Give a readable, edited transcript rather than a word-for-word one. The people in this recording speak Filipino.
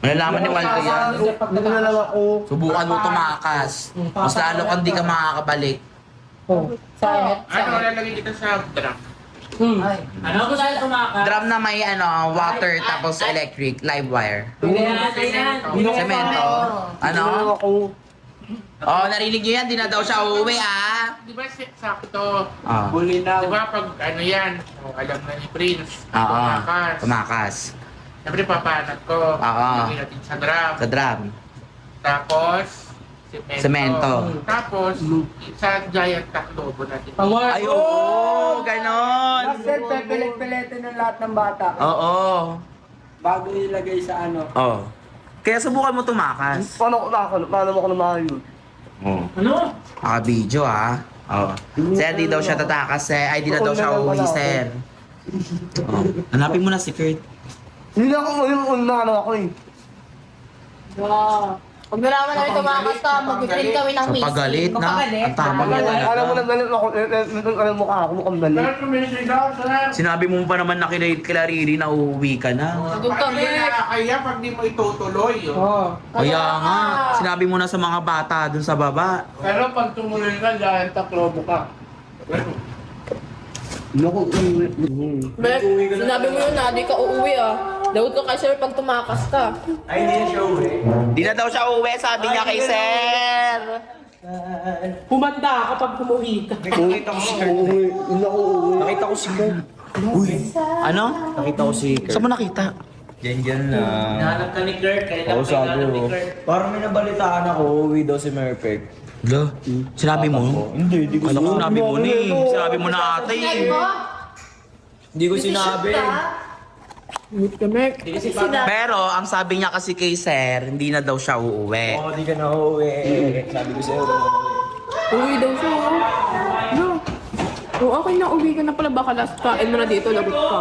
Malalaman ni Waldo yan. Dito na lang ako. Subukan mo tumakas. Mas lalo kang di ka makakabalik. Ano, lalagay kita sa drum. Ano ko tayo tumakas? Drum na may water tapos electric, live wire. Cemento. Semento. Ano? Dito na lang ako. Oh, narinig niyo yan, di na daw siya uuwi ah. Di ba sakto? Oh. Huli na. Di ba pag ano yan, alam na ni Prince, Oo. tumakas. Tumakas. Siyempre papanat ko. Oo. Lagay natin sa drum. Sa drum. Tapos, Semento. Tapos, sa giant taklobo natin. Ay, oo, ganon. Master, pepelet-peletin ng lahat ng bata. Oo. Bago nilagay sa ano. Oh. Kaya subukan mo tumakas. Paano mo ako lumayo? Oh. Ano? Naka-video ah. Oh. Sir, di daw siya tatakas eh. Ay, di na daw siya uuwi, sir. Oh. Hanapin mo na si Kurt. Hindi na ako ano ako eh. Wow. Pag nalaman namin tumakas ka, mag-print kami ng Sa whiskey. pagalit na. Ang tama niya Alam mo talaga. na galit ako. Alam mo ka ako mukhang galit. Sinabi mo pa naman na kila Riri na uuwi ka na. Doon kami. Kaya pag di mo itutuloy, Kaya nga, sinabi mo na sa mga bata dun sa baba. Pero pag tumuloy ka, giant taklobo ka. Naku, Bek, sinabi mo yun na, di ka uuwi ah. Dapat ka kay sir pag tumakas ka. Di na daw siya uuwi, sabi niya kay sir. Humanda ka pag umuwi ka. nakita ko si Kurt. Nakita ko si Kurt. Ano? Nakita ko si Kurt. Saan mo nakita? Diyan na. Nahanap ka ni Kurt, kaya Oo, sabi mo. Parang may nabalitaan ako, uwi daw si Merpek. Lo, sinabi mo? Hindi, di ko Ano ko sinabi. sinabi mo ni? Sinabi mo na ate Sinabi eh. mo? Hindi ko sinabi. Pero ang sabi niya kasi kay sir, hindi na daw siya uuwi. Oo, di ka na uuwi. Sabi ko sa'yo, Uwi daw siya. No. O, okay na, uwi ka na pala. Baka last kain mo na dito, lagot ka.